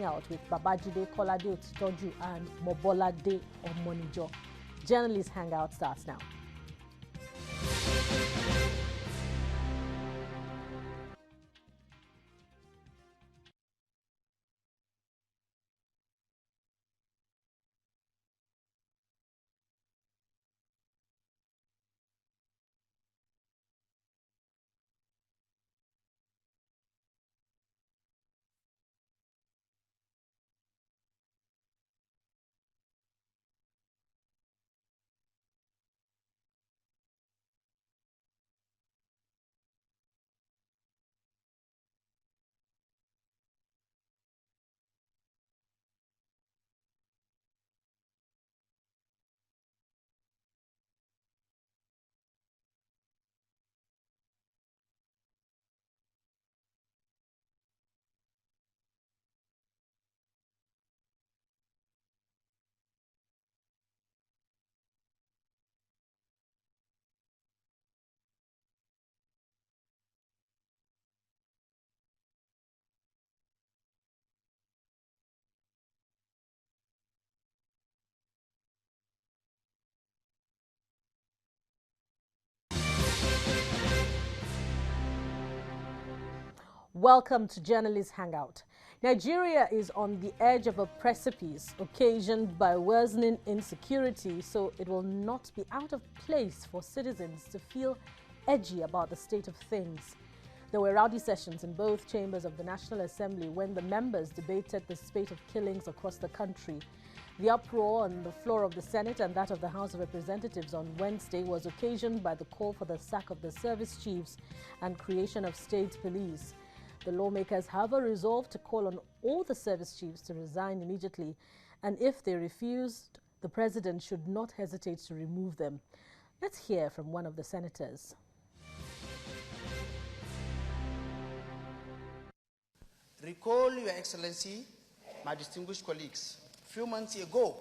Hangout with Babajide, Kolade-Otitoju and Mobolade Omonijo. Journalist Hangout starts now. Welcome to Journalist Hangout. Nigeria is on the edge of a precipice occasioned by worsening insecurity, so it will not be out of place for citizens to feel edgy about the state of things. There were rowdy sessions in both chambers of the National Assembly when the members debated the spate of killings across the country. The uproar on the floor of the Senate and that of the House of Representatives on Wednesday was occasioned by the call for the sack of the service chiefs and creation of state police. The lawmakers, however, resolved to call on all the service chiefs to resign immediately, and if they refused, the president should not hesitate to remove them. Let's hear from one of the senators. Recall, Your Excellency, my distinguished colleagues, a few months ago,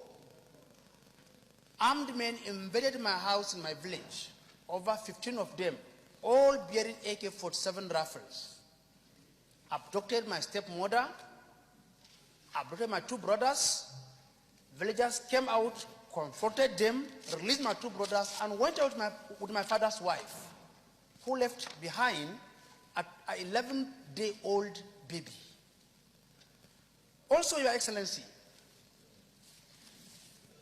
armed men invaded my house in my village, over 15 of them, all bearing AK-47 rifles. Abducted my stepmother, abducted my two brothers. Villagers came out, confronted them, released my two brothers, and went out with my father's wife, who left behind an 11-day-old baby. Also, Your Excellency,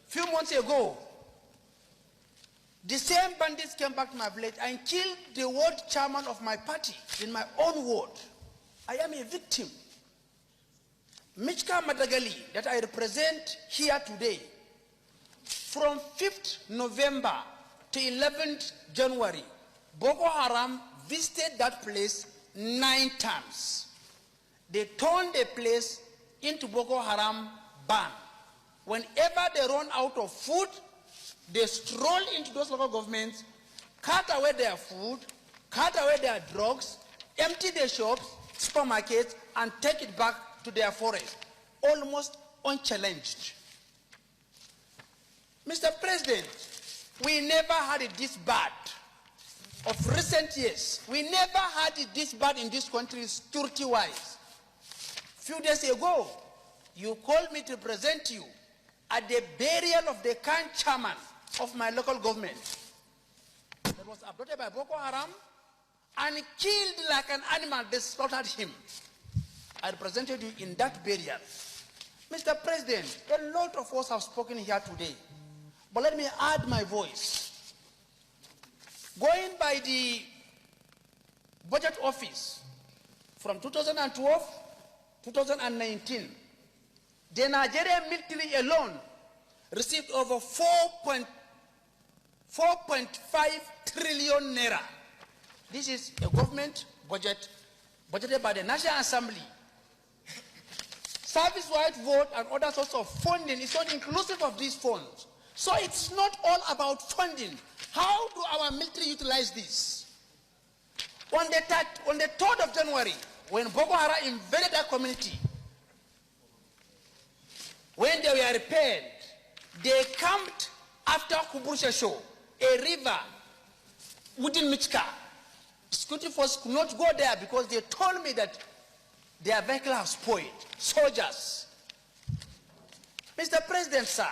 a few months ago, the same bandits came back to my village and killed the ward chairman of my party in my own ward. I am a victim. Michka Madagali, that I represent here today, from 5th November to 11th January, Boko Haram visited that place 9 times. They turned the place into Boko Haram ban. Whenever they run out of food, they stroll into those local governments, cut away their food, cut away their drugs, empty their shops, supermarkets, and take it back to their forest, almost unchallenged. Mr. President, we never had it this bad of recent years. We never had it this bad in this country security-wise. Few days ago, you called me to present you at the burial of the current chairman of my local government that was abducted by Boko Haram and killed like an animal. They slaughtered him. I represented you in that burial. Mr. President, a lot of us have spoken here today, but let me add my voice. Going by the budget office from 2012, 2019, the Nigerian military alone received over 4.5 trillion naira. This is a government budget budgeted by the National Assembly. Service-wide vote and other sorts of funding is not inclusive of these funds. So it's not all about funding. How do our military utilize this? On the 3rd of January, when Boko Haram invaded that community, when they were repaired, they camped after Kuburusha Show, a river within Michka. Security force could not go there because they told me that their vehicle have spoiled. Soldiers Mr. President, sir,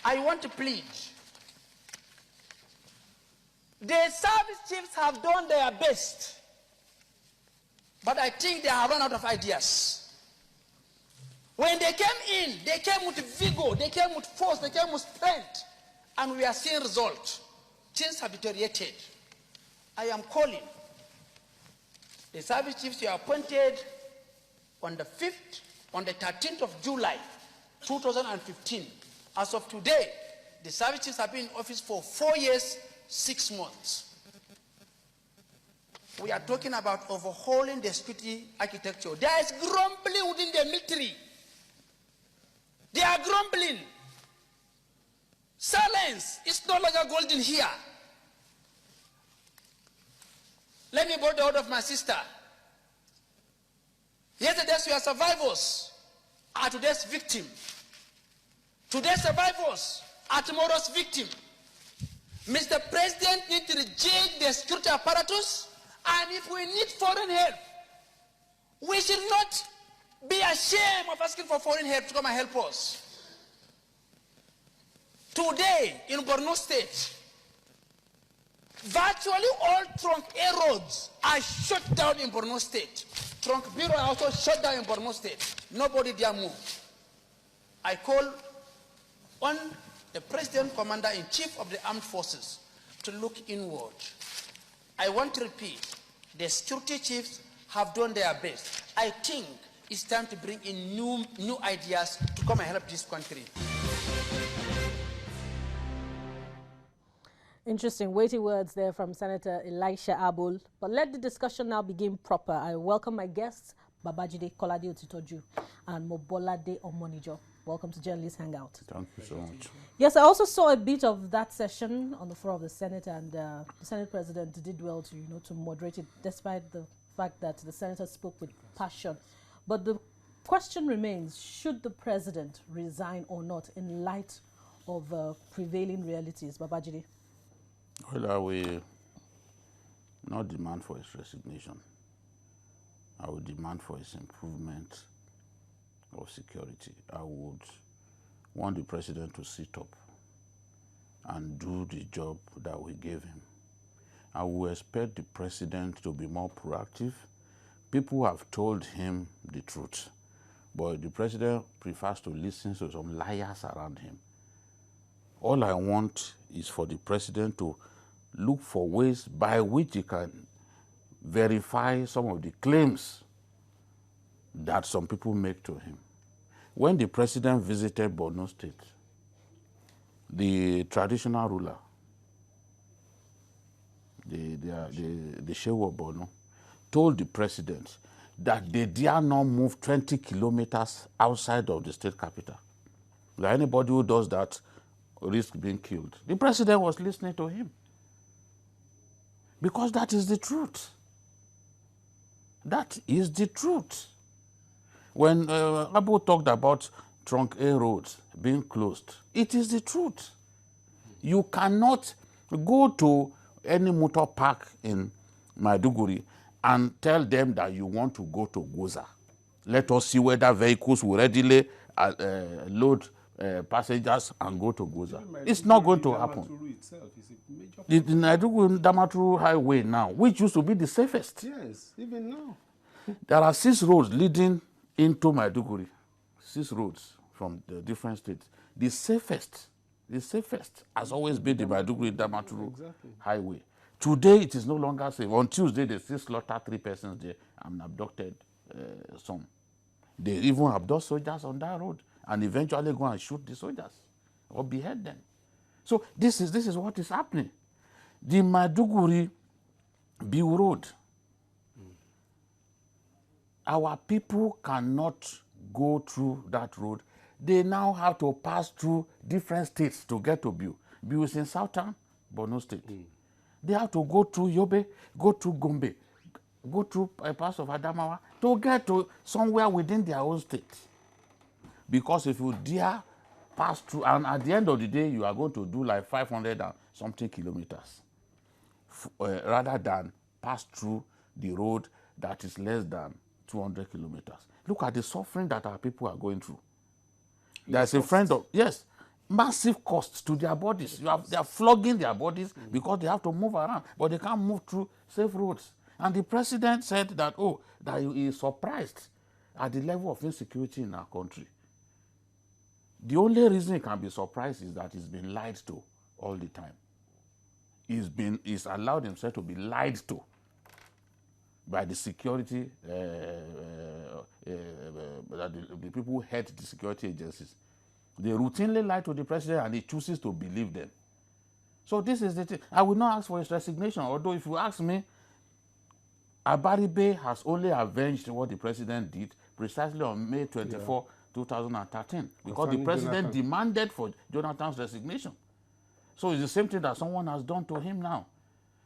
I want to plead. The service chiefs have done their best, but I think they have run out of ideas. When they came in, they came with vigor, they came with force, they came with strength, and we are seeing results. Things have deteriorated. I am calling the service chiefs you appointed on the 13th of July, 2015. As of today, the service chiefs have been in office for 4 years, 6 months. We are talking about overhauling the security architecture. There is grumbling within the military. They are grumbling. Silence is no longer golden here. Let me borrow the word of my sister. Yesterday's we are survivors, are today's victim. Today's survivors are tomorrow's victim. Mr. President needs to reject the security apparatus, and if we need foreign help, we should not be ashamed of asking for foreign help to come and help us. Today, in Borno State, virtually all trunk A roads are shut down in Borno State. Trunk B road are also shut down in Borno State. Nobody dare move. I call on the President Commander-in-Chief of the Armed Forces to look inward. I want to repeat, the security chiefs have done their best. I think it's time to bring in new ideas to come and help this country. Interesting, weighty words there from Senator Elisha Abul. But let the discussion now begin proper. I welcome my guests, Babajide Kolade-Otitoju and Mobolade Omonijo. Welcome to Journalist Hangout. Thank you so much. Yes, I also saw a bit of that session on the floor of the Senate, and the Senate President did well to, to moderate it, despite the fact that the Senator spoke with passion. But the question remains, should the President resign or not in light of prevailing realities? Babajide? Well, I will not demand for his resignation. I will demand for his improvement of security. I would want the president to sit up and do the job that we gave him. I will expect the president to be more proactive. People have told him the truth, but the president prefers to listen to some liars around him. All I want is for the president to look for ways by which he can verify some of the claims that some people make to him. When the president visited Borno State, the traditional ruler, the Shehu of Borno, told the president that they dare not move 20 kilometers outside of the state capital. That anybody who does that risks being killed. The president was listening to him. Because that is the truth. That is the truth. When Abu talked about trunk A roads being closed, it is the truth. You cannot go to any motor park in Maiduguri and tell them that you want to go to Goza. Let us see whether vehicles will readily load passengers and go to Goza. It's not going to happen. The Maiduguri-Damaturu highway now, which used to be the safest. Yes, even now. There are 6 roads leading into Maiduguri, 6 roads from the different states. The safest has always been the Maiduguri-Damaturu highway. Today, it is no longer safe. On Tuesday, they still slaughtered 3 persons there and abducted some. They even abduct soldiers on that road and eventually go and shoot the soldiers or behead them. So this is what is happening. The Maiduguri-Biu road, our people cannot go through that road. They now have to pass through different states to get to Biu. Biu is in southern Borno State. They have to go through Yobe, go through Gombe, go through parts of Adamawa to get to somewhere within their own state. Because if you dare pass through, and at the end of the day, you are going to do like 500 and something kilometers, rather than pass through the road that is less than 200 kilometers. Look at the suffering that our people are going through. There's a friend of, yes, massive costs to their bodies. They are flogging their bodies because they have to move around, but they can't move through safe roads. And the president said that, oh, that he is surprised at the level of insecurity in our country. The only reason he can be surprised is that he's been lied to all the time. He's allowed himself to be lied to by the security, the people who head the security agencies. They routinely lie to the president and he chooses to believe them. So this is the thing. I will not ask for his resignation, although if you ask me, Abaribe has only avenged what the president did precisely on May 24, 2013, because the president demanded for Jonathan's resignation. So it's the same thing that someone has done to him now.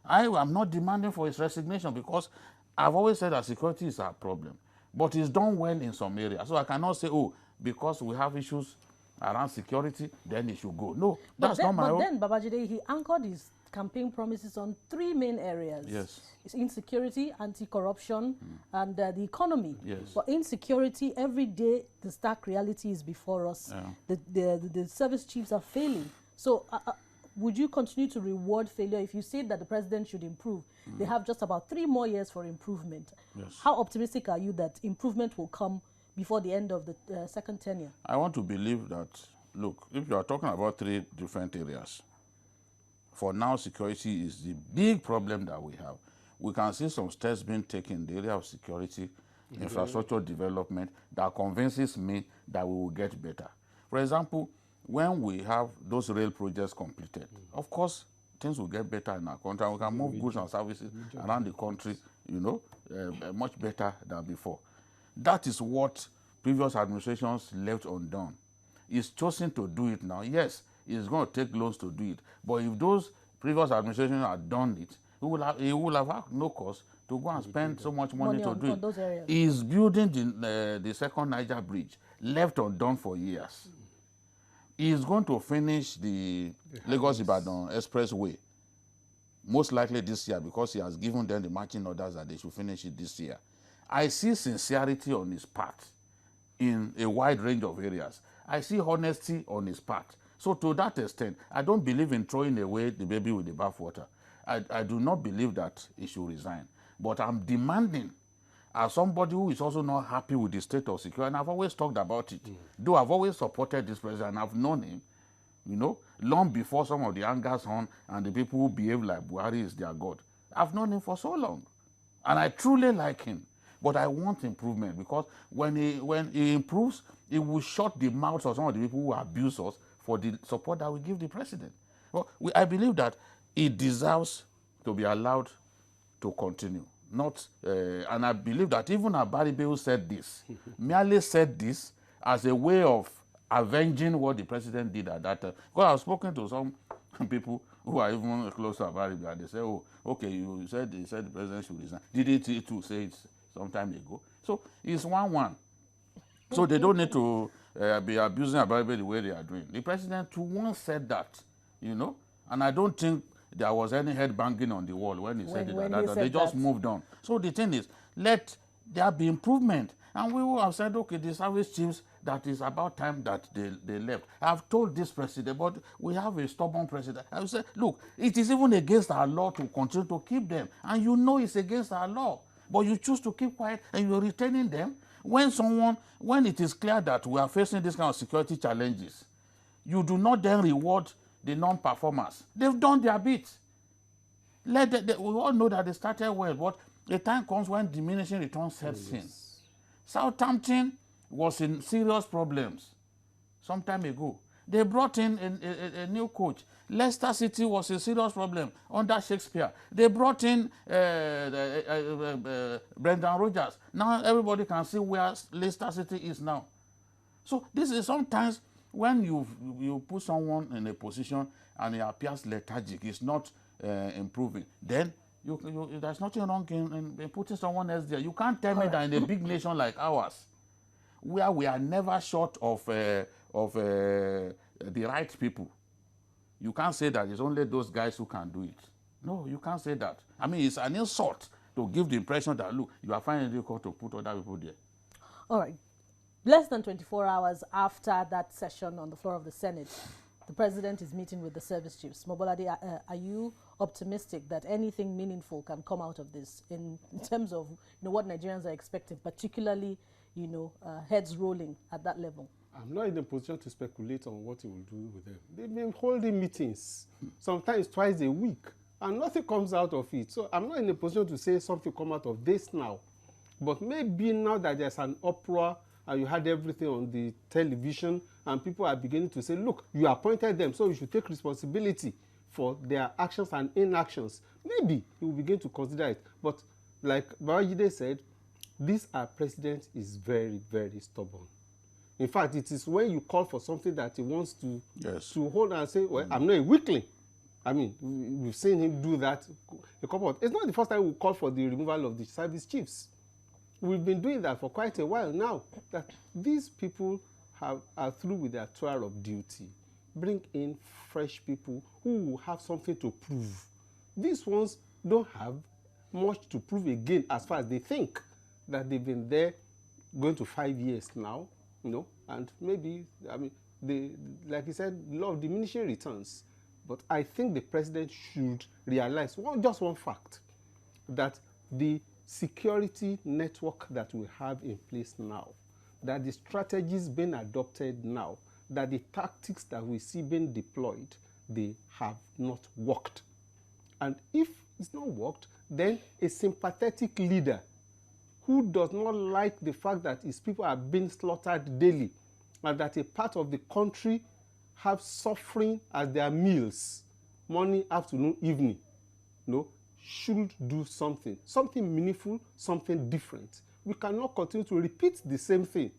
I am not demanding for his resignation because I've always said that security is our problem. But he's done well in some areas. So I cannot say, oh, because we have issues around security, then he should go. No, that's not my own. But then, Babajide, he anchored his campaign promises on three main areas. Yes. It's insecurity, anti-corruption, and the economy. Yes. But insecurity, every day, the stark reality is before us. Yeah. The service chiefs are failing. So would you continue to reward failure if you say that the president should improve? They have just about 3 more years for improvement. Yes. How optimistic are you that improvement will come before the end of the second tenure? I want to believe that, look, if you are talking about 3 different areas, for now, security is the big problem that we have. We can see some steps being taken in the area of security, infrastructure development, that convinces me that we will get better. For example, when we have those rail projects completed, of course, things will get better in our country. We can move goods and services around the country, you know, much better than before. That is what previous administrations left undone. He's chosen to do it now. Yes, he's going to take loans to do it. But if those previous administrations had done it, he will have had no cost to go and spend so much money to do it. Those areas. He's building the second Niger bridge, left undone for years. He's going to finish the Lagos-Ibadan Expressway, most likely this year, because he has given them the marching orders that they should finish it this year. I see sincerity on his part in a wide range of areas. I see honesty on his part. So to that extent, I don't believe in throwing away the baby with the bathwater. I do not believe that he should resign. But I'm demanding, as somebody who is also not happy with the state of security, and I've always talked about it, though I've always supported this president, I've known him, you know, long before some of the angers on and the people who behave like Buhari is their God. I've known him for so long, and I truly like him. But I want improvement, because when he improves, it will shut the mouths of some of the people who abuse us for the support that we give the president. Well, I believe that he deserves to be allowed to continue. And I believe that even Abaribe, who said this, merely said this as a way of avenging what the president did at that time. Because I've spoken to some people who are even close to Abaribe, and they say, oh, okay, you said the president should resign. Did he too say it some time ago? So it's 1-1. So they don't need to be abusing Abaribe the way they are doing. The president too once said that, you know, and I don't think there was any head banging on the wall when he said it. They just moved on. So the thing is, let there be improvement. And we will have said, okay, the service chiefs, that is about time that they left. I've told this president, but we have a stubborn president. I will say, look, it is even against our law to continue to keep them. And you know it's against our law. But you choose to keep quiet and you're retaining them. When it is clear that we are facing this kind of security challenges, you do not then reward the non-performers. They've done their bit. We all know that they started well, but the time comes when diminishing returns sets in. Southampton was in serious problems some time ago. They brought in a new coach. Leicester City was a serious problem under Shakespeare. They brought in Brendan Rodgers. Now everybody can see where Leicester City is now. So this is sometimes when you put someone in a position and he appears lethargic, he's not improving, then there's nothing wrong in putting someone else there. You can't tell me that in a big nation like ours, where we are never short of the right people, you can't say that it's only those guys who can do it. No, you can't say that. I mean, it's an insult to give the impression that, look, you are finding it difficult to put other people there. All right. Less than 24 hours after that session on the floor of the Senate, the president is meeting with the service chiefs. Mobolade, are you optimistic that anything meaningful can come out of this in terms of what Nigerians are expecting, particularly heads rolling at that level? I'm not in a position to speculate on what he will do with them. They've been holding meetings, sometimes twice a week, and nothing comes out of it. So I'm not in a position to say something come out of this now. But maybe now that there's an uproar and you had everything on the television and people are beginning to say, look, you appointed them, so you should take responsibility for their actions and inactions. Maybe he will begin to consider it. But like Babajide said, this our president is very, very stubborn. In fact, it is when you call for something that he wants to, to hold and say, well, I'm not a weakling. I mean, we've seen him do that a couple of. It's not the first time we call for the removal of the service chiefs. We've been doing that for quite a while now. That these people are through with their tour of duty. Bring in fresh people who will have something to prove. These ones don't have much to prove again as far as they think that they've been there going to 5 years now. And maybe, I mean, like he said, law of diminishing returns. But I think the president should realize just one fact, that the security network that we have in place now, that the strategies being adopted now, that the tactics that we see being deployed, they have not worked. And if it's not worked, then a sympathetic leader who does not like the fact that his people are being slaughtered daily and that a part of the country have suffering as their meals, morning, afternoon, evening, should do something meaningful, something different. We cannot continue to repeat the same thing.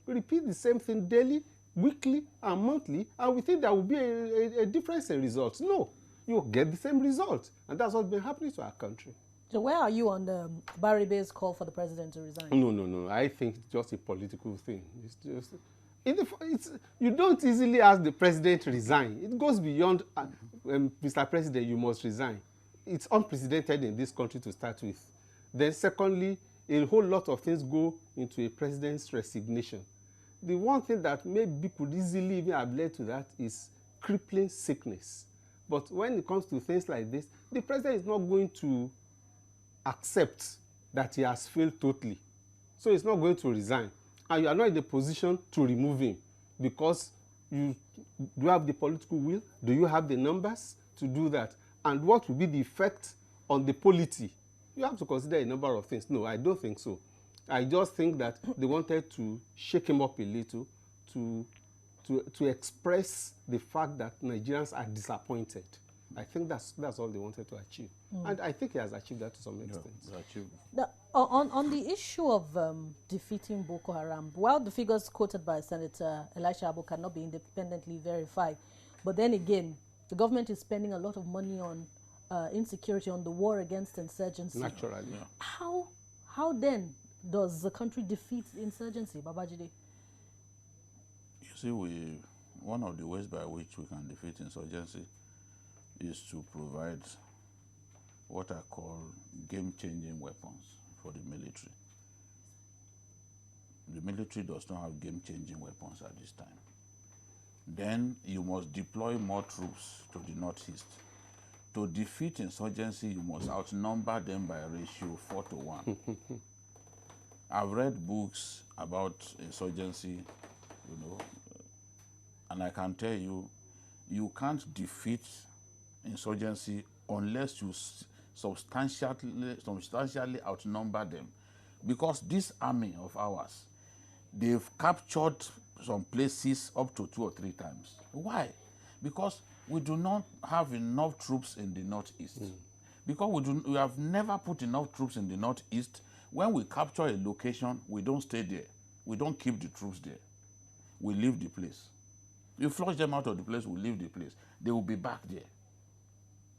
We repeat the same thing daily, weekly, and monthly, and we think there will be a difference in results. No, you get the same result, and that's what's been happening to our country. So where are you on the Baribe's call for the president to resign? No. I think it's just a political thing. It's just you don't easily ask the president to resign. It goes beyond, Mr. President, you must resign. It's unprecedented in this country to start with. Then secondly, a whole lot of things go into a president's resignation. The one thing that maybe could easily even have led to that is crippling sickness. But when it comes to things like this, the president is not going to accept that he has failed totally. So he's not going to resign. And you are not in the position to remove him because do you have the political will? Do you have the numbers to do that? And what will be the effect on the polity? You have to consider a number of things. No, I don't think so. I just think that they wanted to shake him up a little to express the fact that Nigerians are disappointed. I think that's all they wanted to achieve. And I think he has achieved that to some extent. Now, on the issue of defeating Boko Haram, while the figures quoted by Senator Elisha Abo cannot be independently verified, but then again, the government is spending a lot of money on insecurity, on the war against insurgency. Naturally. Yeah. How then does the country defeat insurgency, Babajide? You see, one of the ways by which we can defeat insurgency is to provide what I call game-changing weapons for the military. The military does not have game-changing weapons at this time. Then you must deploy more troops to the northeast. To defeat insurgency, you must outnumber them by a ratio 4-to-1. I've read books about insurgency, and I can tell you, you can't defeat insurgency unless you substantially outnumber them. Because this army of ours, they've captured some places up to 2 or 3 times. Why? Because we do not have enough troops in the northeast. Because we have never put enough troops in the northeast. When we capture a location, we don't stay there. We don't keep the troops there. We leave the place. You flush them out of the place, we leave the place. They will be back there.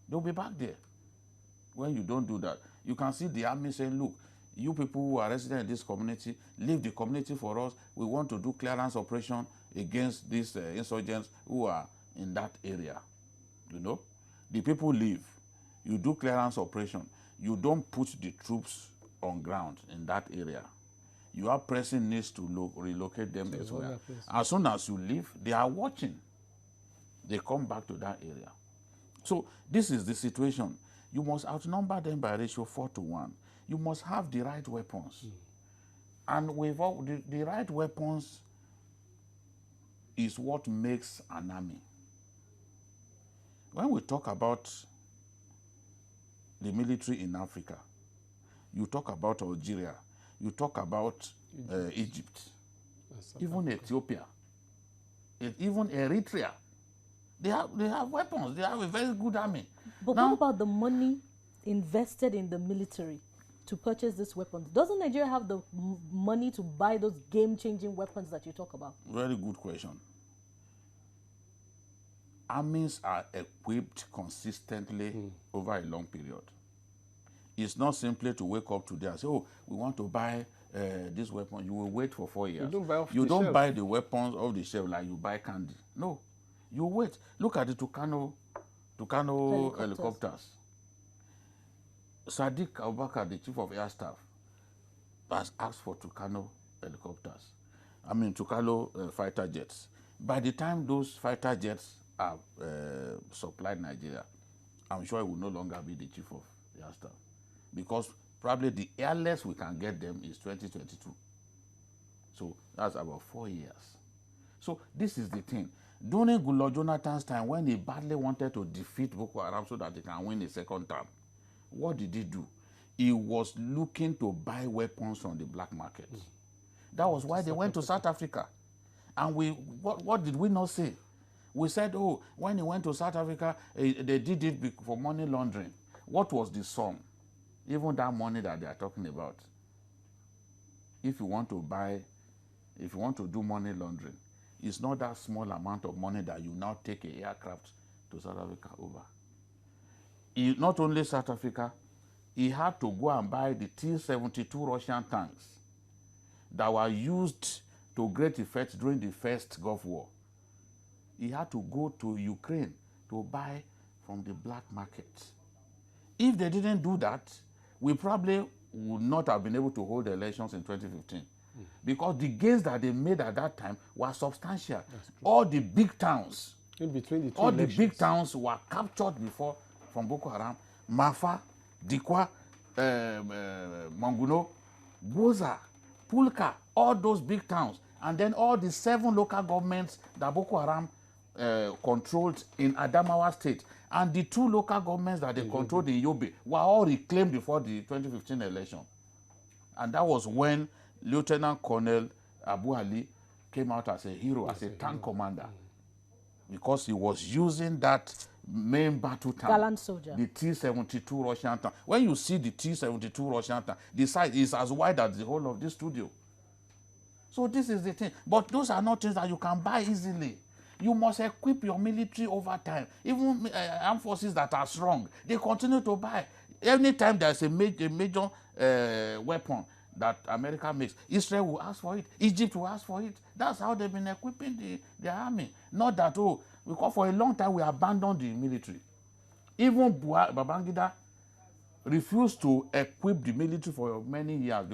They'll be back there. When you don't do that, you can see the army saying, look, you people who are resident in this community, leave the community for us. We want to do clearance operation against these insurgents who are in that area. The people leave. You do clearance operation. you don't put the troops on ground in that area, you are pressing needs to relocate them elsewhere. As soon as you leave, they are watching. They come back to that area. So this is the situation. You must outnumber them by ratio 4-1. You must have the right weapons. And with all the right weapons is what makes an army. When we talk about the military in Africa, you talk about Algeria, you talk about Egypt, even Ethiopia, even Eritrea. They have weapons. They have a very good army. But now, what about the money invested in the military to purchase these weapons? Doesn't Nigeria have the money to buy those game-changing weapons that you talk about? Very good question. Armies are equipped consistently over a long period. It's not simply to wake up today and say, oh, we want to buy this weapon. You will wait for 4 years. You don't buy the weapons off the shelf like you buy candy. No. You wait. Look at the Tucano helicopters. Sadiq Abubakar, the chief of air staff, has asked for Tucano helicopters. I mean, Tucano fighter jets. By the time those fighter jets are supplied Nigeria, I'm sure it will no longer be the chief of air staff. Because probably the earliest we can get them is 2022. So that's about 4 years. So this is the thing. During Goodluck Jonathan's time, when he badly wanted to defeat Boko Haram so that he can win a second term, what did he do? He was looking to buy weapons from the black market. That was why they went to South Africa. And what did we not say? We said, oh, when he went to South Africa, they did it for money laundering. What was the sum? Even that money that they are talking about. If you want to do money laundering, it's not that small amount of money that you now take an aircraft to South Africa over. Not only South Africa, he had to go and buy the T-72 Russian tanks that were used to great effect during the first Gulf War. He had to go to Ukraine to buy from the black market. If they didn't do that, we probably would not have been able to hold the elections in 2015. Because the gains that they made at that time were substantial. All the big towns, in between the all the big towns were captured before from Boko Haram. Mafa, Dikwa, Manguno, Goza, Pulka, all those big towns. And then all the 7 local governments that Boko Haram controlled in Adamawa State. And the 2 local governments that they controlled in Yobe were all reclaimed before the 2015 election. And that was when Lieutenant Colonel Abu Ali came out as a hero, as a tank commander, because he was using that main battle tank, gallant soldier, the T-72 Russian tank. When you see the T-72 Russian tank, the size is as wide as the whole of this studio. So this is the thing. But those are not things that you can buy easily. You must equip your military over time. Even armed forces that are strong, they continue to buy. Anytime there's a major weapon that America makes, Israel will ask for it, Egypt will ask for it. That's how they've been equipping the army. Not that, oh, because for a long time we abandoned the military. Even Babajide refused to equip the military for many years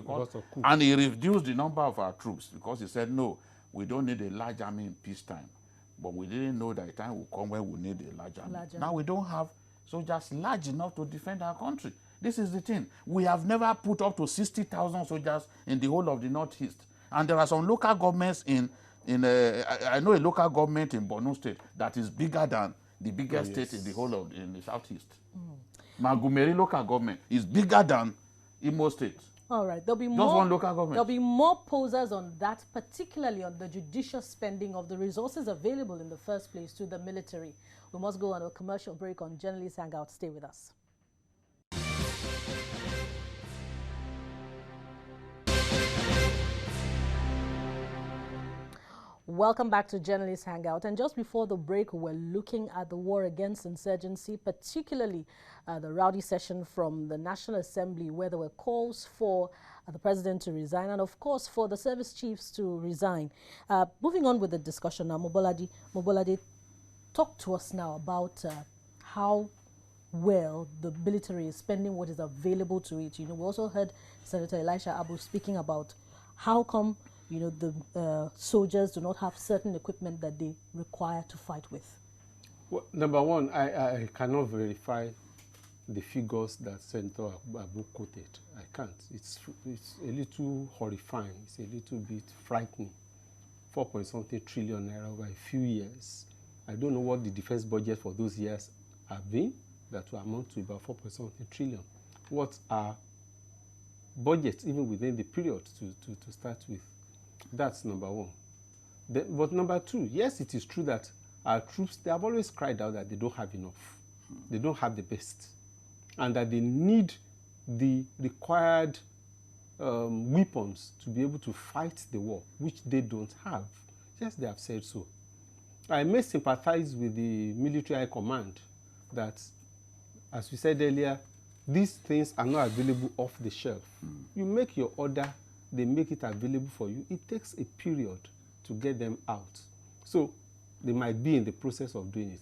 and he reduced the number of our troops because he said, no, we don't need a large army in peacetime. But we didn't know that a time will come when we need a large army. Now we don't have soldiers large enough to defend our country. This is the thing. We have never put up to 60,000 soldiers in the whole of the Northeast. And there are some local governments I know a local government in Borno State that is bigger than the biggest state in the whole of the Southeast. Magumeri local government is bigger than Imo State. All right, there'll be one local government. There'll be more posers on that, particularly on the judicial spending of the resources available in the first place to the military. We must go on a commercial break on Journalists Hangout. Stay with us. Welcome back to Journalists Hangout. And just before the break, we're looking at the war against insurgency, particularly the rowdy session from the National Assembly, where there were calls for the president to resign and, of course, for the service chiefs to resign. Moving on with the discussion now, Mobolade, talk to us now about how well the military is spending what is available to it. You know, we also heard Senator Elisha Abu speaking about how come, you know, the soldiers do not have certain equipment that they require to fight with. Well, number one, I cannot verify the figures that Senator Abu quoted. I can't. It's a little horrifying. It's a little bit frightening. 4.something trillion naira over a few years. I don't know what the defense budget for those years have been. That will amount to about 4.something trillion. What are budgets even within the period to start with? That's number one. But number two, yes, it is true that our troops, they have always cried out that they don't have enough. They don't have the best. And that they need the required weapons to be able to fight the war, which they don't have. Yes, they have said so. I may sympathize with the military high command that, as we said earlier, these things are not available off the shelf. You make your order, they make it available for you. It takes a period to get them out. So they might be in the process of doing it.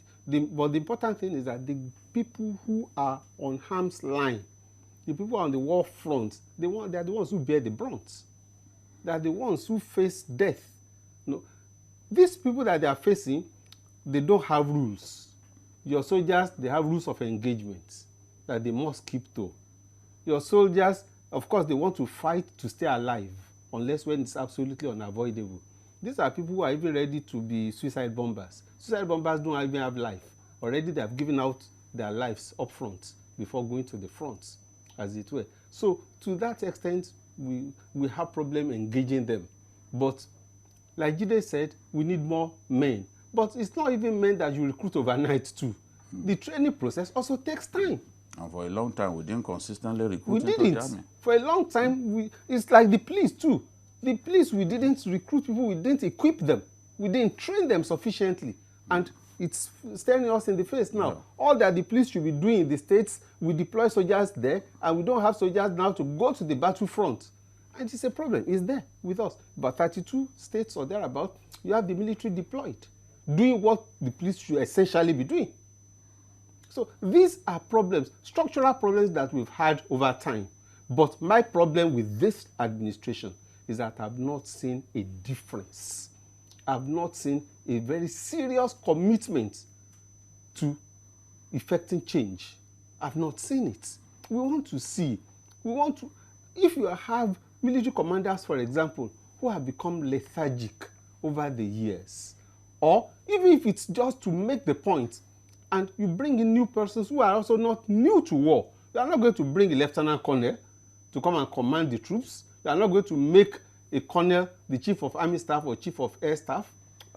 But the important thing is that the people who are on harm's line, the people on the war front, they are the ones who bear the brunt. They are the ones who face death. No, these people that they are facing, they don't have rules. Your soldiers, they have rules of engagement that they must keep to. Your soldiers, of course, they want to fight to stay alive, unless when it's absolutely unavoidable. These are people who are even ready to be suicide bombers. Suicide bombers don't even have life. Already they have given out their lives up front before going to the front, as it were. So to that extent, we have problem engaging them. But like Jide said, we need more men. But it's not even men that you recruit overnight too. The training process also takes time. And for a long time, we didn't consistently recruit We into the didn't. army. For a long time, it's like the police too. The police, we didn't recruit people, we didn't equip them. We didn't train them sufficiently. And it's staring us in the face now. Yeah. All that the police should be doing in the states, we deploy soldiers there, and we don't have soldiers now to go to the battlefront. And it's a problem. It's there with us. But 32 states or thereabout, you have the military deployed, doing what the police should essentially be doing. So these are problems, structural problems that we've had over time. But my problem with this administration is that I've not seen a difference. I've not seen a very serious commitment to effecting change. I've not seen it. We want to see. If you have military commanders, for example, who have become lethargic over the years, or even if it's just to make the point, and you bring in new persons who are also not new to war. You are not going to bring a lieutenant colonel to come and command the troops. You are not going to make a colonel the chief of army staff or chief of air staff.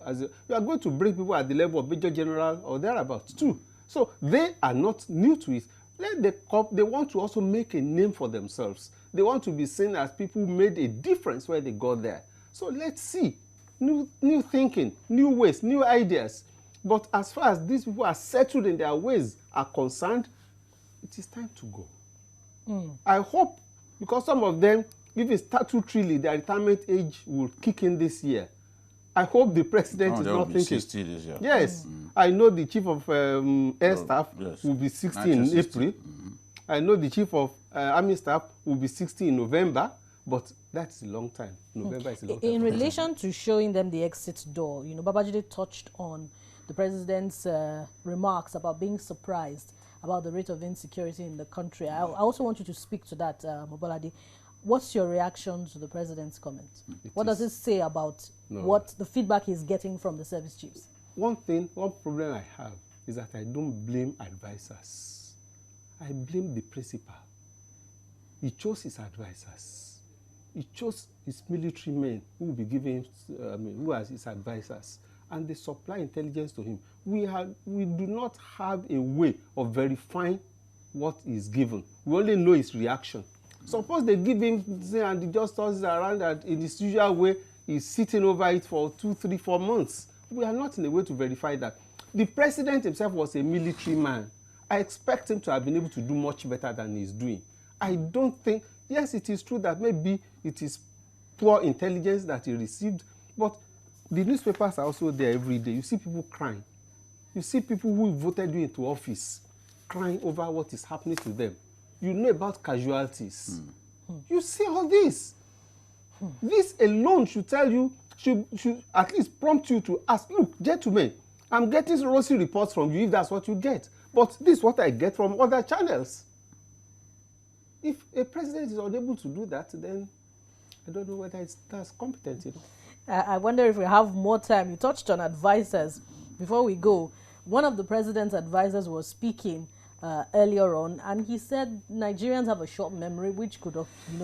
You are going to bring people at the level of major general or thereabouts too. So they are not new to it. They want to also make a name for themselves. They want to be seen as people who made a difference where they got there. So let's see. New thinking, new ways, new ideas. But as far as these people are settled in their ways are concerned, it is time to go. I hope, because some of them, if it's statutorily, their retirement age will kick in this year. I hope the president is not thinking. 60 this year. Yes, I know the chief of air staff will be 60 in April. I know the chief of army staff will be 60 in November, but that's a long time. November is a long time. In relation to showing them the exit door, you know, Babajide touched on the president's remarks about being surprised about the rate of insecurity in the country. I also want you to speak to that, Mobolade. What's your reaction to the president's comment? What does it say about what the feedback he's getting from the service chiefs? One problem I have is that I don't blame advisors. I blame the principal. He chose his advisors. He chose his military men who will be giving, who are his advisors, and they supply intelligence to him. We do not have a way of verifying what is given. We only know his reaction. Suppose they give him, and the just tosses around that in his usual way, he's sitting over it for 2, 3, 4 months. We are not in a way to verify that. The president himself was a military man. I expect him to have been able to do much better than he's doing. I don't think, yes, it is true that maybe it is poor intelligence that he received, but the newspapers are also there every day. You see people crying. You see people who voted you into office crying over what is happening to them. You know about casualties. You see all this. This alone should tell you, should at least prompt you to ask, look, gentlemen, I'm getting rosy reports from you if that's what you get. But this is what I get from other channels. If a president is unable to do that, then I don't know whether that's competent. You know? I wonder if we have more time. You touched on advisors. Before we go, one of the president's advisors was speaking earlier on, and he said Nigerians have a short memory, which could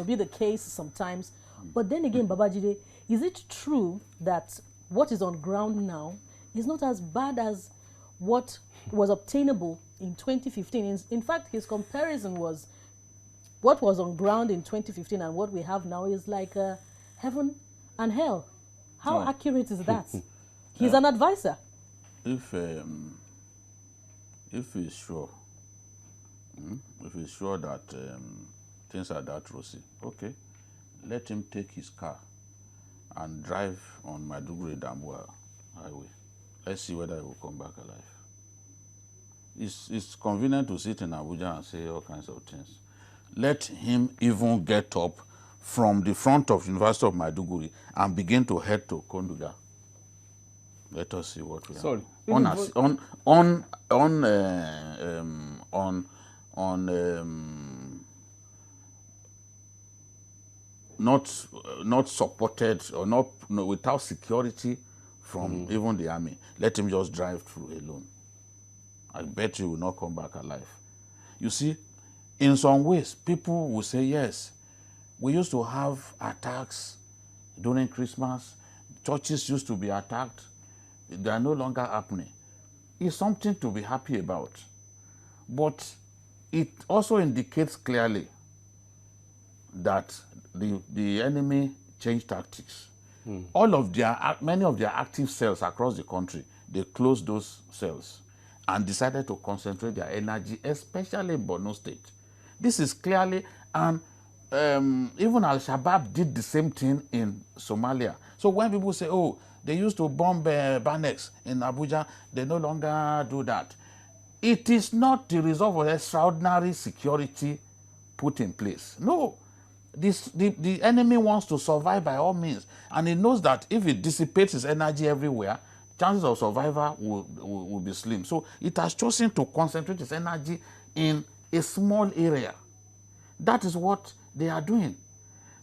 be the case sometimes. But then again, Babajide, is it true that what is on ground now is not as bad as what was obtainable in 2015? In fact, his comparison was what was on ground in 2015 and what we have now is like heaven and hell. How accurate is that? He's an advisor. If he's sure, that things are that rosy, okay, let him take his car and drive on Maiduguri-Dambuwa highway. Let's see whether he will come back alive. It's convenient to sit in Abuja and say all kinds of things. Let him even get up from the front of University of Maiduguri and begin to head to Konduga. Let us see what we have. Not supported or not without security from even the army. Let him just drive through alone. I bet he will not come back alive. You see, in some ways, people will say, yes, we used to have attacks during Christmas. Churches used to be attacked. They are no longer happening. It's something to be happy about. But it also indicates clearly that the enemy changed tactics. Many of their active cells across the country, they closed those cells and decided to concentrate their energy, especially in Borno State. This is clearly, and even Al-Shabaab did the same thing in Somalia. So when people say, oh, they used to bomb Banex in Abuja, they no longer do that. It is not the result of extraordinary security put in place. No. The enemy wants to survive by all means, and he knows that if it dissipates his energy everywhere, chances of survival will be slim. So it has chosen to concentrate its energy in a small area. That is what they are doing.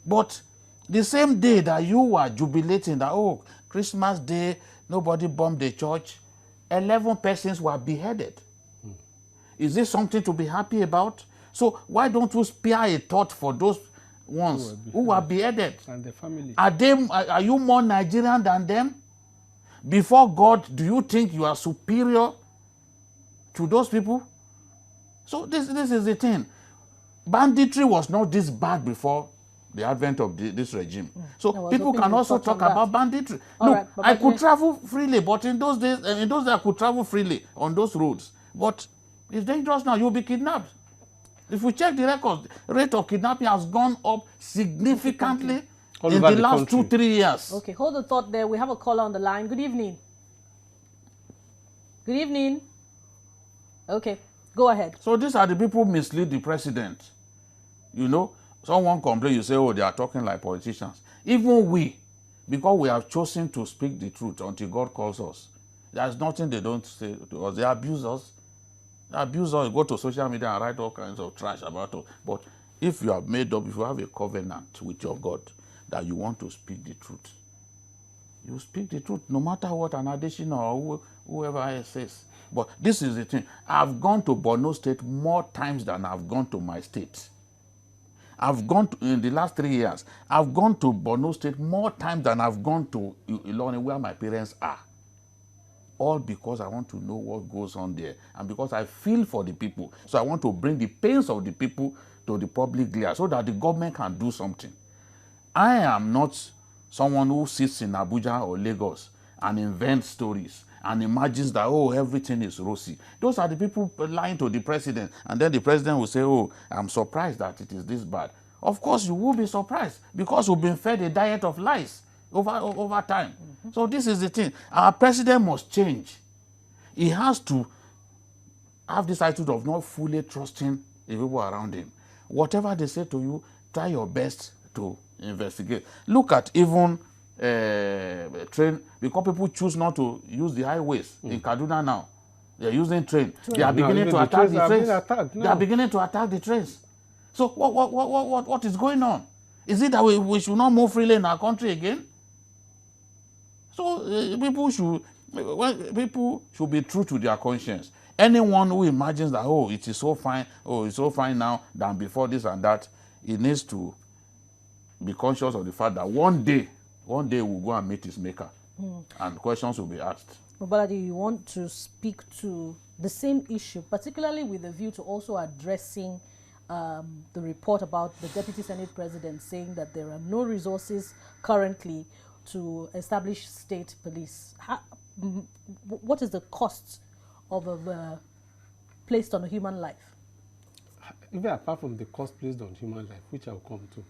But the same day that you were jubilating that, oh, Christmas Day, nobody bombed the church, 11 persons were beheaded. Is this something to be happy about? So why don't you spare a thought for those ones who were beheaded? And the family. Are you more Nigerian than them? Before God, do you think you are superior to those people? So this is the thing. Banditry was not this bad before the advent of this regime. So people can also talk about banditry. Look, I could travel freely, but in those days I could travel freely on those roads. But it's dangerous now. You'll be kidnapped. If we check the records, the rate of kidnapping has gone up significantly in the last 2-3 years. Okay, hold the thought there. We have a caller on the line. Good evening. Good evening. Okay, go ahead. So these are the people who mislead the president. You know, someone complains, you say, oh, they are talking like politicians. Even we, because we have chosen to speak the truth until God calls us, there's nothing they don't say to us. They abuse us. They abuse us, go to social media and write all kinds of trash about us. But if you have made up, if you have a covenant with your God that you want to speak the truth, you speak the truth, no matter what an addition or whoever else says. But this is the thing. I've gone to Borno State more times than I've gone to my state. I've gone to, in the last 3 years, I've gone to Borno State more times than I've gone to Ilorin, where my parents are. All because I want to know what goes on there, and because I feel for the people. So I want to bring the pains of the people to the public glare so that the government can do something. I am not someone who sits in Abuja or Lagos and invents stories and imagines that, oh, everything is rosy. Those are the people lying to the president, and then the president will say, oh, I'm surprised that it is this bad. Of course, you will be surprised because you've been fed a diet of lies over time. So this is the thing. Our president must change. He has to have this attitude of not fully trusting the people around him. Whatever they say to you, try your best to investigate. Look at even train, because people choose not to use the highways in Kaduna now. They're using train. They are beginning to attack the trains. They are beginning to attack the trains. So what is going on? Is it that we should not move freely in our country again? So people should be true to their conscience. Anyone who imagines that, oh, it is so fine, oh, it's so fine now than before this and that, he needs to be conscious of the fact that one day we'll go and meet his maker, and questions will be asked. Mobolade, you want to speak to the same issue, particularly with a view to also addressing the report about the Deputy Senate President saying that there are no resources currently to establish state police. What is the cost of placed on a human life? Even apart from the cost placed on human life, which I'll come to,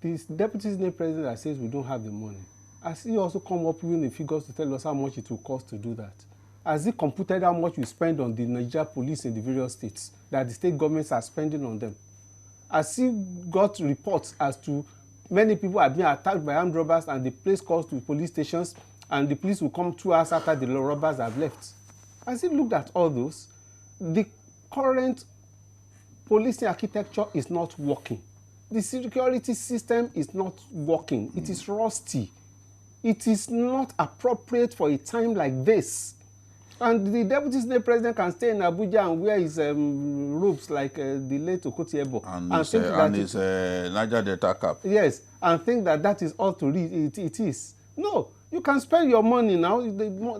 this Deputy Senate President that says we don't have the money, has he also come up with the figures to tell us how much it will cost to do that? Has he computed how much we spend on the Nigeria police in the various states that the state governments are spending on them? Has he got reports as to many people are being attacked by armed robbers and the place calls to police stations and the police will come 2 hours after the robbers have left? Has he looked at all those? The current policing architecture is not working. The security system is not working. It is rusty. It is not appropriate for a time like this. And the Deputy Senate President can stay in Abuja and wear his robes like the late Okotiebo. And his Niger Delta cap. Yes, and think that that is all to read. It is. No, you can spend your money now.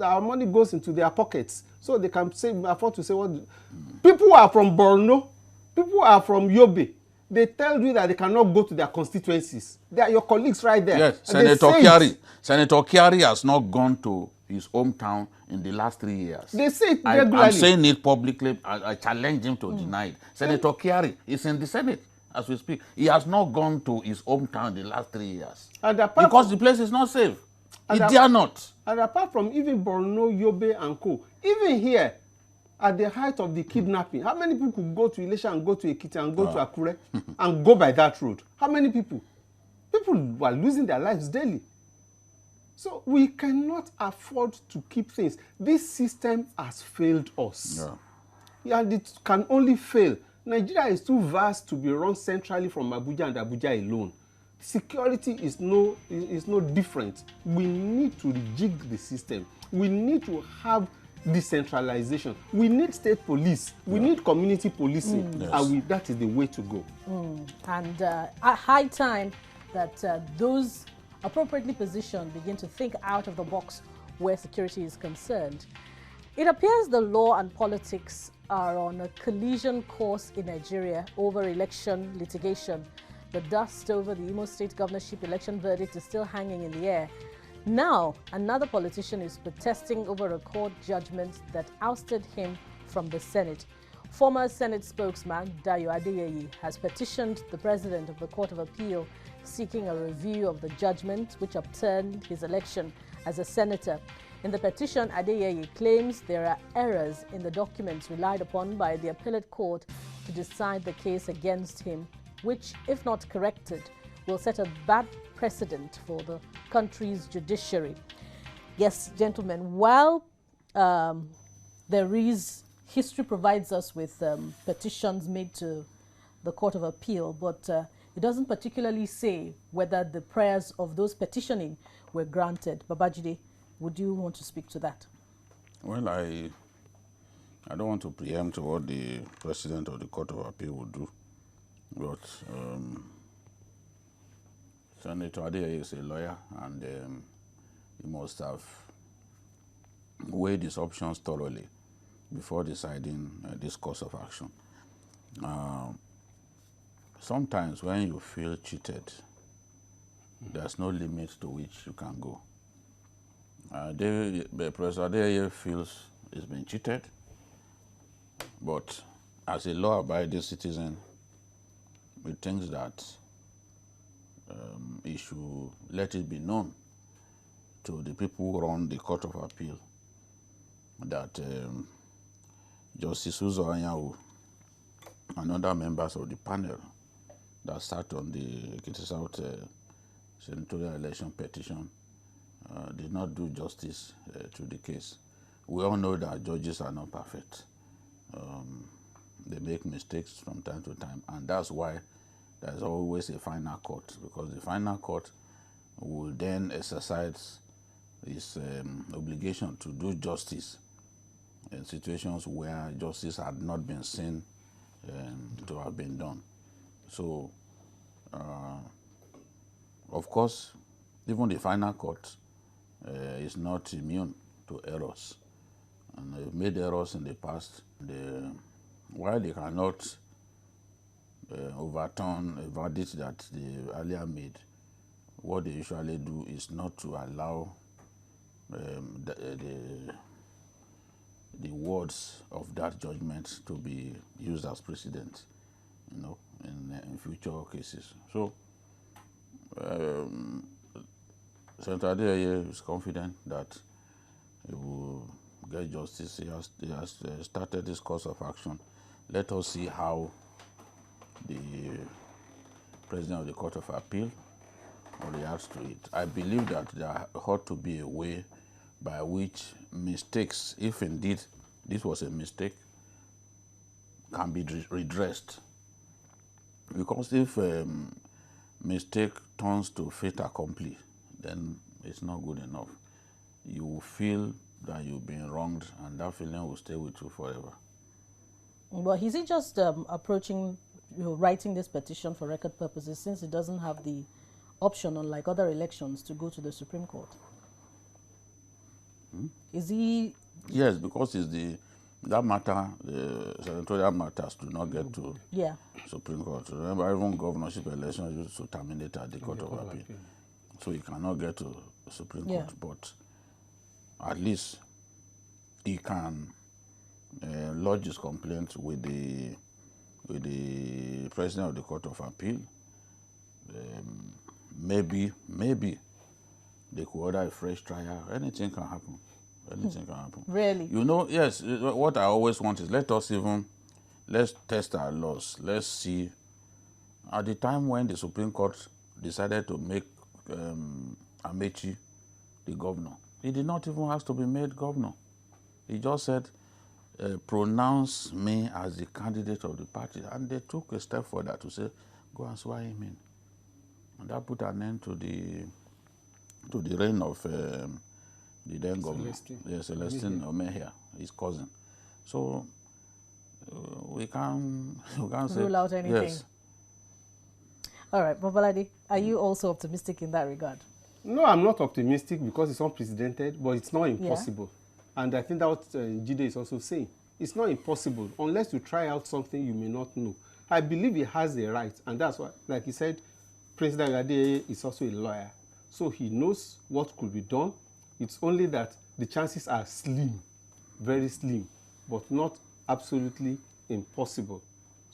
Our money goes into their pockets. So they can afford to say what. People are from Borno. People are from Yobe. They tell you that they cannot go to their constituencies. They are your colleagues right there. Yes, Senator Kyari has not gone to his hometown in the last 3 years. They say it regularly. I'm saying it publicly. I challenge him to deny it. Senator Kyari is in the Senate as we speak. He has not gone to his hometown in the last 3 years. Because the place is not safe. He dare not. And apart from even Borno, Yobe, and co, even here, at the height of the kidnapping, how many people could go to Ilesha and go to Ekiti and go to Akure and go by that road? How many people? People were losing their lives daily. So we cannot afford to keep things. This system has failed us. Yeah. And it can only fail. Nigeria is too vast to be run centrally from Abuja and Abuja alone. Security is no different. We need to rejig the system. We need to have decentralization. We need state police. We need community policing. Yes. And that is the way to go. And at high time that those appropriately positioned begin to think out of the box where security is concerned. It appears the law and politics are on a collision course in Nigeria over election litigation. The dust over the Imo State governorship election verdict is still hanging in the air. Now, another politician is protesting over a court judgment that ousted him from the Senate. Former Senate spokesman Adeyeye has petitioned the president of the Court of Appeal seeking a review of the judgment which upturned his election as a senator. In the petition, Adeyeye claims there are errors in the documents relied upon by the appellate court to decide the case against him, which, if not corrected, will set a bad precedent for the country's judiciary. Yes, gentlemen, while history provides us with petitions made to the Court of Appeal, but it doesn't particularly say whether the prayers of those petitioning were granted. Babajide, would you want to speak to that? Well, I don't want to preempt what the president of the Court of Appeal would do, but Senator Adeyeye is a lawyer, and he must have weighed his options thoroughly before deciding this course of action. Sometimes when you feel cheated, there's no limit to which you can go. Professor Adeyeye feels he's been cheated, but as a law-abiding citizen, he thinks that he should let it be known to the people who run the Court of Appeal that Justice Uzo Anyanwu and other members of the panel that sat on the Ekiti South senatorial election petition did not do justice to the case. We all know that judges are not perfect. They make mistakes from time to time, and that's why there's always a final court, because the final court will then exercise its obligation to do justice in situations where justice had not been seen to have been done. So, of course, even the final court is not immune to errors. And they've made errors in the past. While they cannot overturn a verdict that they earlier made, what they usually do is not to allow the words of that judgment to be used as precedent, you know, in future cases. So, Senator Adeyeye is confident that he will get justice. He has started this course of action. Let us see how the President of the Court of Appeal reacts to it. I believe that there ought to be a way by which mistakes, if indeed this was a mistake, can be redressed. Because if mistake turns to fait accompli, then it's not good enough. You will feel that you've been wronged, and that feeling will stay with you forever. But is he just approaching, writing this petition for record purposes, since he doesn't have the option, unlike other elections, to go to the Supreme Court? Is he? Yes, because it's that matter, the senatorial matters do not get to Supreme Court. Remember, even governorship elections used to terminate at the Court of Appeal. So he cannot get to Supreme Court, but at least he can lodge his complaint with the President of the Court of Appeal. Maybe they could order a fresh trial. Anything can happen. Anything can happen. Really? You know, yes, what I always want is let's test our laws. Let's see. At the time when the Supreme Court decided to make Amechi the governor, he did not even have to be made governor. He just said, pronounce me as the candidate of the party. And they took a step further to say, go and swear him in. And that put an end to the reign of the then governor, Celestine Omenijo, his cousin. So we can't say rule out anything. Yes. All right, Mobolade, are you also optimistic in that regard? No, I'm not optimistic because it's unprecedented, but it's not impossible. Yeah. And I think that's what Jide is also saying. It's not impossible unless you try out something you may not know. I believe he has a right, and that's why, like he said, President Adeyeye is also a lawyer. So he knows what could be done. It's only that the chances are slim, very slim, but not absolutely impossible.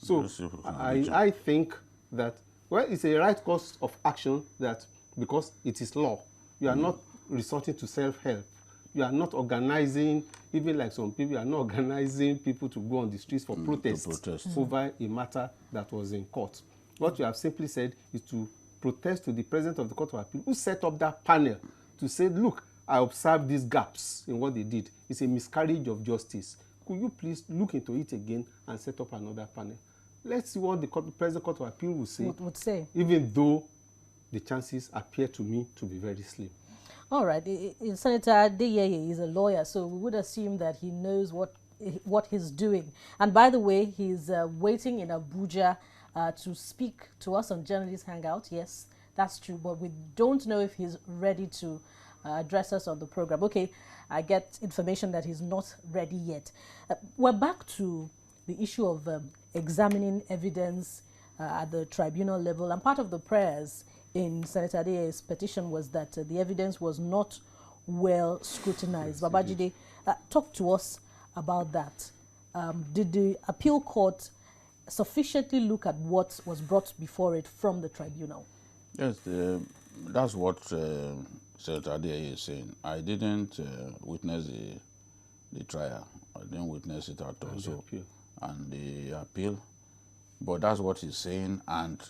So I think that, well, it's a right course of action that, because it is law, you are not resorting to self-help. You are not organizing, even like some people, you are not organizing people to go on the streets for protests over a matter that was in court. What you have simply said is to protest to the President of the Court of Appeal, who set up that panel to say, look, I observed these gaps in what they did. It's a miscarriage of justice. Could you please look into it again and set up another panel? Let's see what the President Court of Appeal will say. Would say. Even though the chances appear to me to be very slim. All right. Senator Adeyeye is a lawyer, so we would assume that he knows what he's doing. And by the way, he's waiting in Abuja to speak to us on Journalist Hangout. Yes, that's true, but we don't know if he's ready to address us on the program. Okay, I get information that he's not ready yet. We're back to the issue of examining evidence at the tribunal level, and part of the prayers in Senator Adeye's petition was that the evidence was not well scrutinized. Yes, Babajide, talk to us about that. Did the appeal court sufficiently look at what was brought before it from the tribunal? Yes, that's what Senator Adeyeye is saying. I didn't witness the trial. I didn't witness it at all. And the appeal. And the appeal. But that's what he's saying, and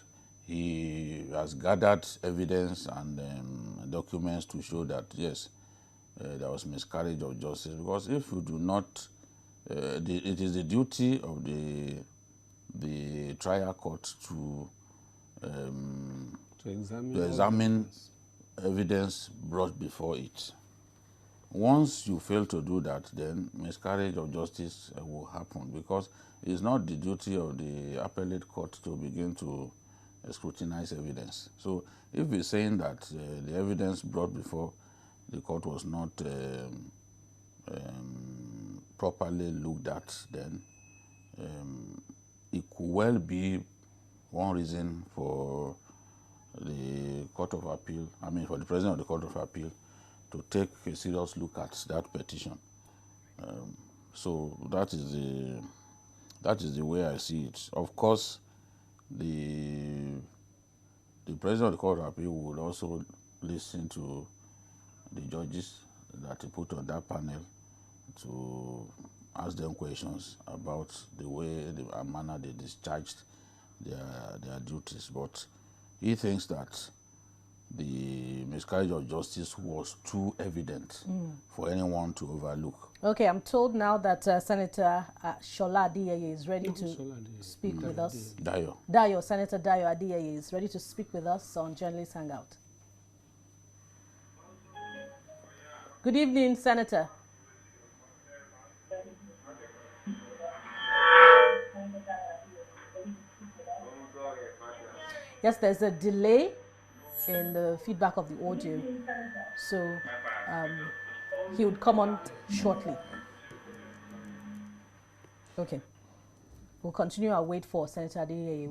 he has gathered evidence and documents to show that, yes, there was miscarriage of justice. Because if you do not, it is the duty of the trial court to examine evidence brought before it. Once you fail to do that, then miscarriage of justice will happen, because it's not the duty of the appellate court to begin to scrutinize evidence. So if we're saying that the evidence brought before the court was not properly looked at, then it could well be one reason for the Court of Appeal, for the President of the Court of Appeal to take a serious look at that petition. So that is the way I see it. Of course, the President of the Court of Appeal would also listen to the judges that he put on that panel to ask them questions about the way and manner they discharged their duties. But he thinks that the miscarriage of justice was too evident for anyone to overlook. Okay, I'm told now that Senator Kolade-Otitoju is ready to speak with us. Senator Adeyeye is ready to speak with us on Journalist Hangout. Good evening, Senator. Yes, there's a delay in the feedback of the audio, so he would come on shortly. Okay, we'll continue our wait for Senator Adeyeye.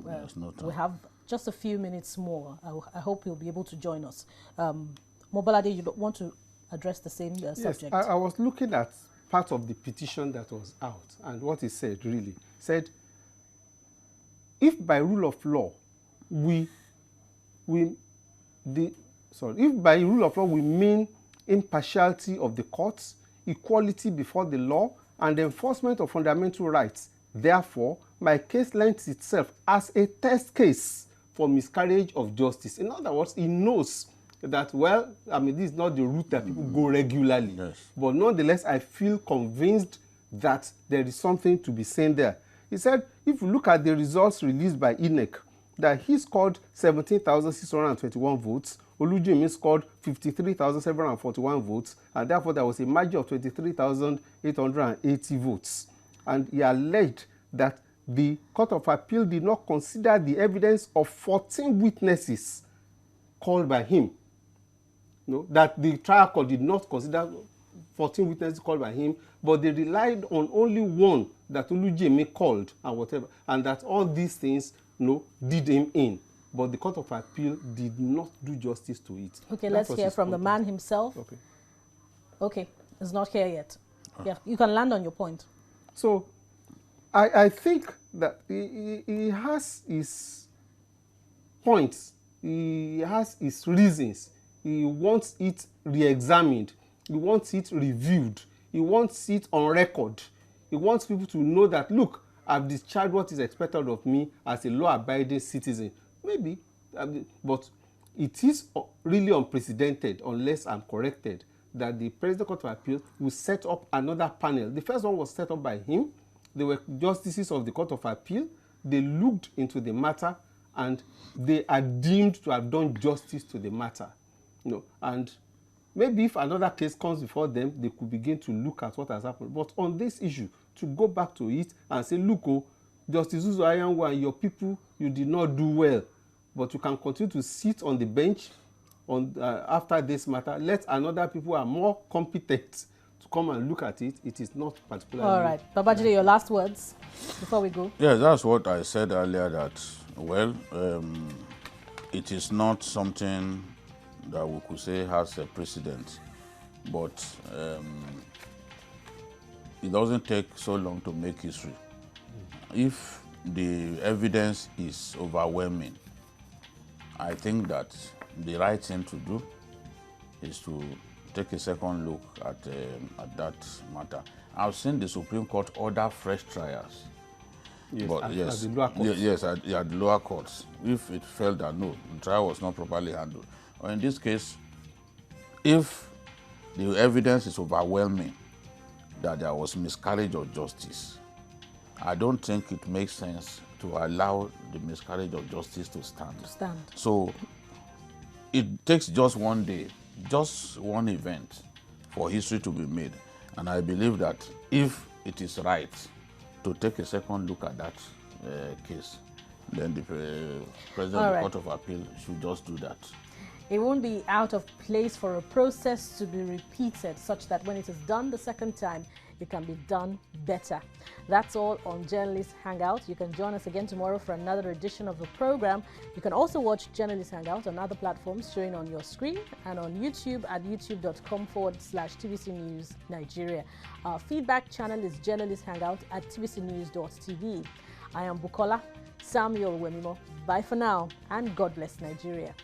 We have just a few minutes more. I hope he'll be able to join us. Mobolade, you don't want to address the same subject? Yes, I was looking at part of the petition that was out, and what he said really said, if by rule of law if by rule of law we mean impartiality of the courts, equality before the law, and enforcement of fundamental rights, therefore, my case lends itself as a test case for miscarriage of justice. In other words, he knows that, well, this is not the route that people go regularly. Yes. But nonetheless, I feel convinced that there is something to be seen there. He said, if you look at the results released by INEC, that he scored 17,621 votes, Olujimi scored 53,741 votes, and therefore there was a margin of 23,880 votes. And he alleged that the Court of Appeal did not consider the evidence of 14 witnesses called by him. That the trial court did not consider 14 witnesses called by him, but they relied on only one that Olujimi called and whatever, and that all these things did him in. But the Court of Appeal did not do justice to it. Okay, let's hear from the man himself. Okay, he's not here yet. Yeah, you can land on your point. So, I think that he has his points. He has his reasons. He wants it re-examined. He wants it reviewed. He wants it on record. He wants people to know that, look, I've discharged what is expected of me as a law-abiding citizen. Maybe, but it is really unprecedented, unless I'm corrected, that the President Court of Appeal will set up another panel. The first one was set up by him. They were justices of the Court of Appeal. They looked into the matter, and they are deemed to have done justice to the matter. And maybe if another case comes before them, they could begin to look at what has happened. But on this issue, to go back to it and say, look, Justice Uzo Ayanwu and your people, you did not do well, but you can continue to sit on the bench after this matter. Let another people who are more competent to come and look at it. It is not particularly... All right. Babajide, your last words before we go. Yes, that's what I said earlier, that, well, it is not something that we could say has a precedent, but it doesn't take so long to make history. If the evidence is overwhelming, I think that the right thing to do is to take a second look at that matter. I've seen the Supreme Court order fresh trials. Yes, But at yes, the lower courts. yes, at the lower courts, if it felt that no, the trial was not properly handled. Or in this case, if the evidence is overwhelming that there was miscarriage of justice, I don't think it makes sense to allow the miscarriage of justice to stand. So it takes just one day, just one event for history to be made. And I believe that if it is right to take a second look at that case, then the President of the Court of Appeal should just do that. It won't be out of place for a process to be repeated such that when it is done the second time, it can be done better. That's all on Journalist Hangout. You can join us again tomorrow for another edition of the program. You can also watch Journalist Hangout on other platforms showing on your screen and on YouTube at youtube.com/TVC News Nigeria. Our feedback channel is Journalist Hangout at tvcnews.tv. I am Bukola Samuel Wemimo. Bye for now, and God bless Nigeria.